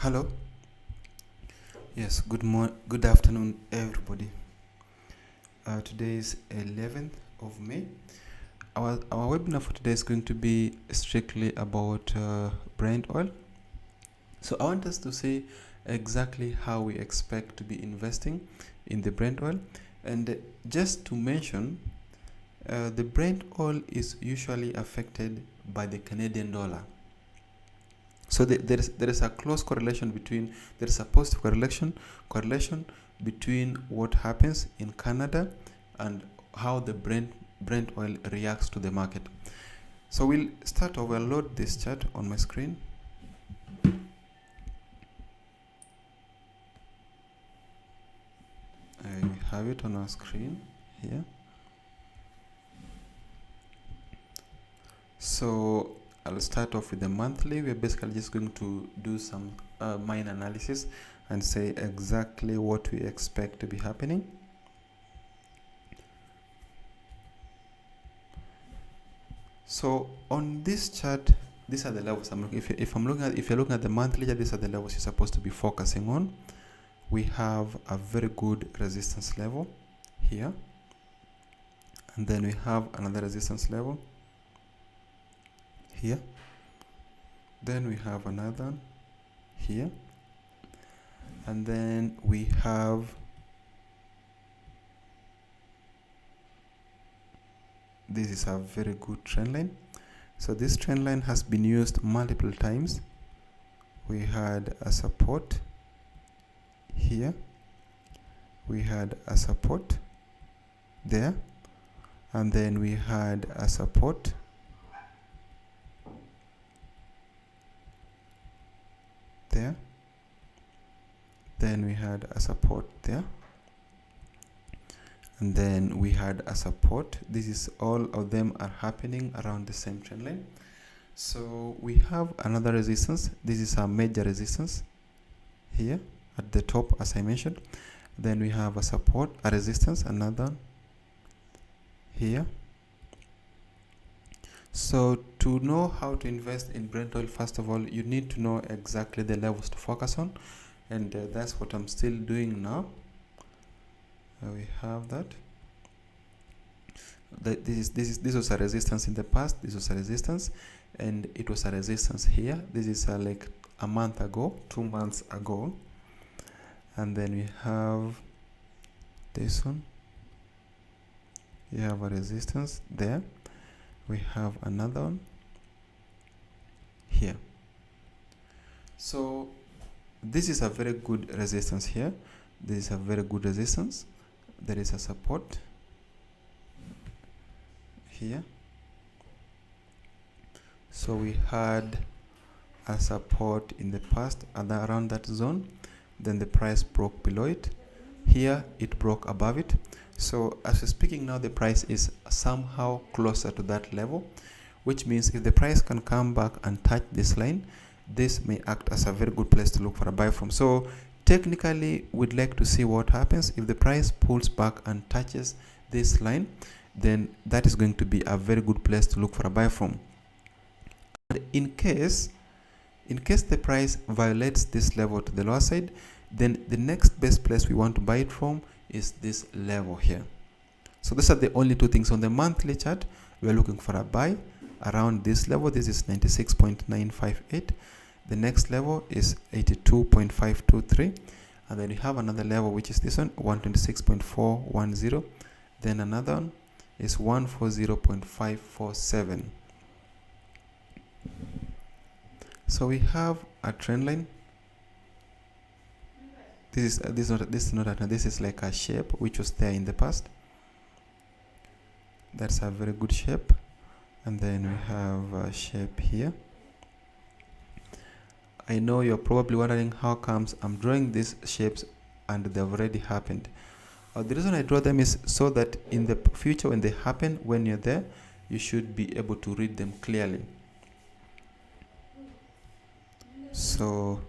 Hello. Yes, good afternoon, everybody. Today is 11th of May. Our webinar for today is going to be strictly about Brent oil. So I want us to see exactly how we expect to be investing in the Brent oil. And just to mention, the Brent oil is usually affected by the Canadian dollar. So there is a close correlation between, there is a positive correlation between what happens in Canada and how the Brent oil reacts to the market. So we'll start off, we'll load this chart on my screen. I have it on our screen here. So I'll start off with the monthly. We're basically just going to do some minor analysis and say exactly what we expect to be happening. So on this chart, these are the levels I'm looking. If you're looking at the monthly chart, these are the levels you're supposed to be focusing on. We have a very good resistance level here, and then we have another resistance level here, then we have another here, and then we have this is a very good trend line. So this trend line has been used multiple times. We had a support here, we had a support there, and then we had a support there, then we had a support there, and then we had a support. This is all of them are happening around the same trend line. So we have another resistance. This is a major resistance here at the top, as I mentioned. Then we have a support, a resistance, another here. So to know how to invest in Brent oil, first of all, you need to know exactly the levels to focus on, and that's what I'm still doing now. We have that. This was a resistance in the past. This was a resistance, and it was a resistance here. This is like a month ago, 2 months ago, and then we have this one. You have a resistance there. We have another one here. So this is a very good resistance here. This is a very good resistance. There is a support here. So we had a support in the past around that zone, then the price broke below it. Here it broke above it. So as we're speaking now, the price is somehow closer to that level, which means if the price can come back and touch this line, this may act as a very good place to look for a buy from. So technically, we'd like to see what happens if the price pulls back and touches this line. Then that is going to be a very good place to look for a buy from. And in case the price violates this level to the lower side, then the next best place we want to buy it from is this level here. So these are the only two things. On the monthly chart, we are looking for a buy around this level. This is 96.958. The next level is 82.523, and then we have another level, which is this one, 126.410. Then another one is 140.547. So we have a trend line. This is like a shape which was there in the past. That's a very good shape. And then we have a shape here. I know you're probably wondering how comes I'm drawing these shapes and they've already happened. The reason I draw them is so that in the future, when they happen, when you're there, you should be able to read them clearly. So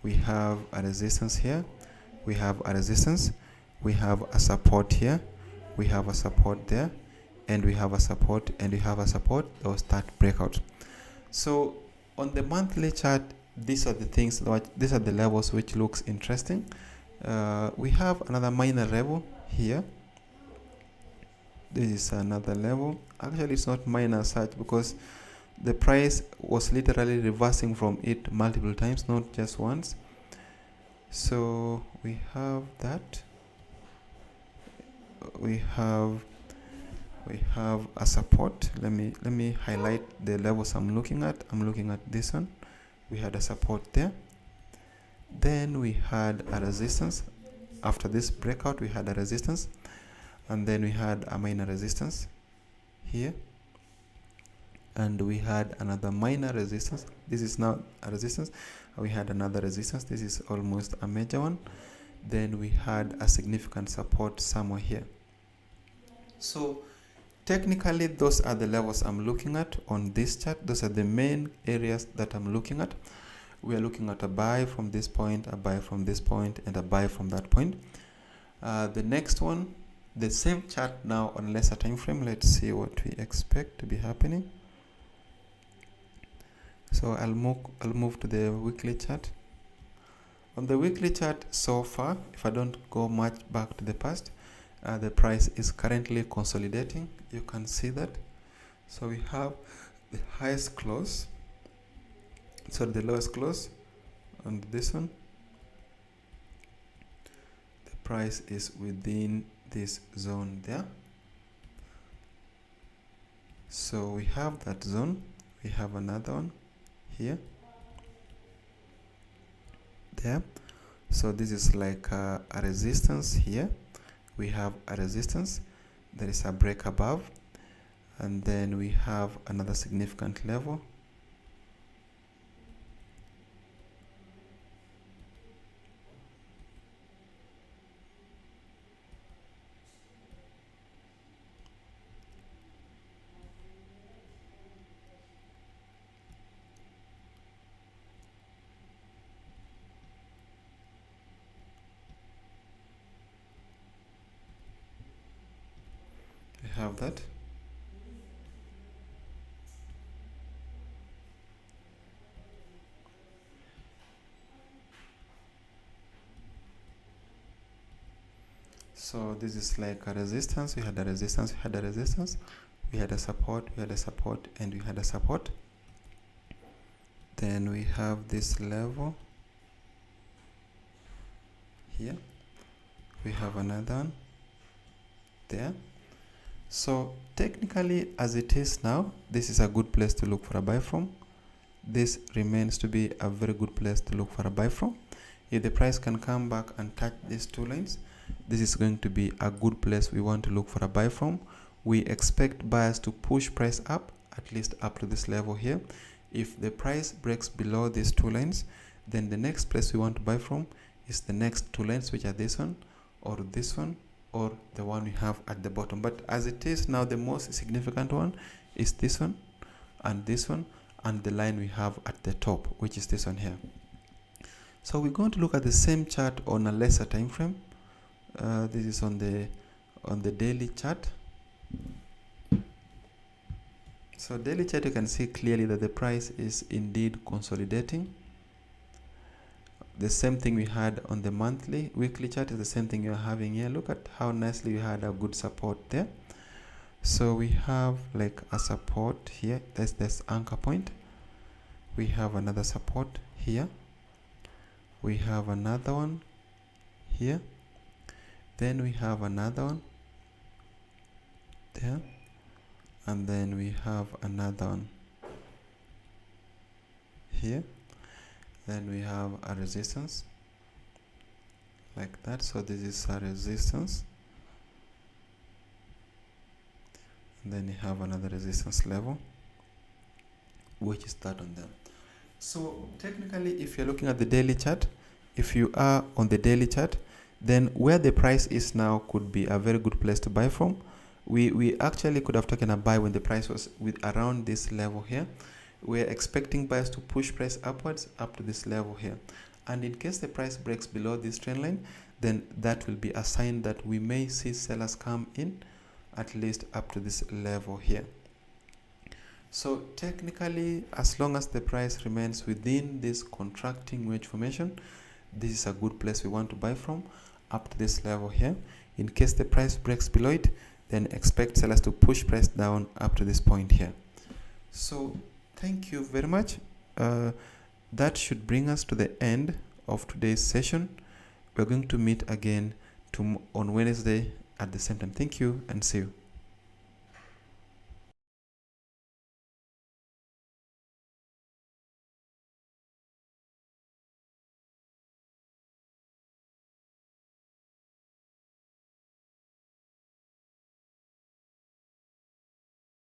we have a resistance here, we have a resistance, we have a support here, we have a support there, and we have a support, and we have a support that will start breakout. So on the monthly chart, these are the things that these are the levels which looks interesting. We have another minor level here. This is another level. Actually, it's not minor as such because the price was literally reversing from it multiple times, not just once. So we have that. We have a support. Let me highlight the levels I'm looking at. I'm looking at this one. We had a support there. Then we had a resistance. After this breakout, we had a resistance, and then we had a minor resistance here, and we had another minor resistance. This is now a resistance. We had another resistance. This is almost a major one. Then we had a significant support somewhere here. So technically, those are the levels I'm looking at on this chart. Those are the main areas that I'm looking at. We are looking at a buy from this point, a buy from this point, and a buy from that point. The next one, the same chart now on lesser time frame. Let's see what we expect to be happening. So I'll move to the weekly chart. On the weekly chart so far, if I don't go much back to the past, the price is currently consolidating. You can see that. So we have the highest close, so the lowest close, and this one. The price is within this zone there. So we have that zone. We have another one here, there. So this is like a resistance here. We have a resistance. There is a break above, and then we have another significant level. Have that. So this is like a resistance. We had a resistance, we had a resistance, we had a support, we had a support, and we had a support. Then we have this level here. We have another one there. So technically, as it is now, this is a good place to look for a buy from. This remains to be a very good place to look for a buy from. If the price can come back and touch these two lines, this is going to be a good place we want to look for a buy from. We expect buyers to push price up, at least up to this level here. If the price breaks below these two lines, then the next place we want to buy from is the next two lines, which are this one, or this one, or the one we have at the bottom. But as it is now, the most significant one is this one, and the line we have at the top, which is this one here. So we're going to look at the same chart on a lesser time frame. This is on the daily chart. So daily chart, you can see clearly that the price is indeed consolidating. The same thing we had on the weekly chart is the same thing you're having here. Look at how nicely we had a good support there. So we have like a support here. That's this anchor point. We have another support here. We have another one here. Then we have another one there. And then we have another one here. Then we have a resistance like that. So this is a resistance, and then you have another resistance level, which is that on there. So technically, if you're looking at the daily chart, if you are on the daily chart, then where the price is now could be a very good place to buy from. We actually could have taken a buy when the price was around this level here. We're expecting buyers to push price upwards up to this level here, and in case the price breaks below this trend line, then that will be a sign that we may see sellers come in at least up to this level here. So technically, as long as the price remains within this contracting wedge formation, this is a good place we want to buy from, up to this level here. In case the price breaks below it, then expect sellers to push price down up to this point here. So thank you very much. That should bring us to the end of today's session. We're going to meet again on Wednesday at the same time. Thank you and see you.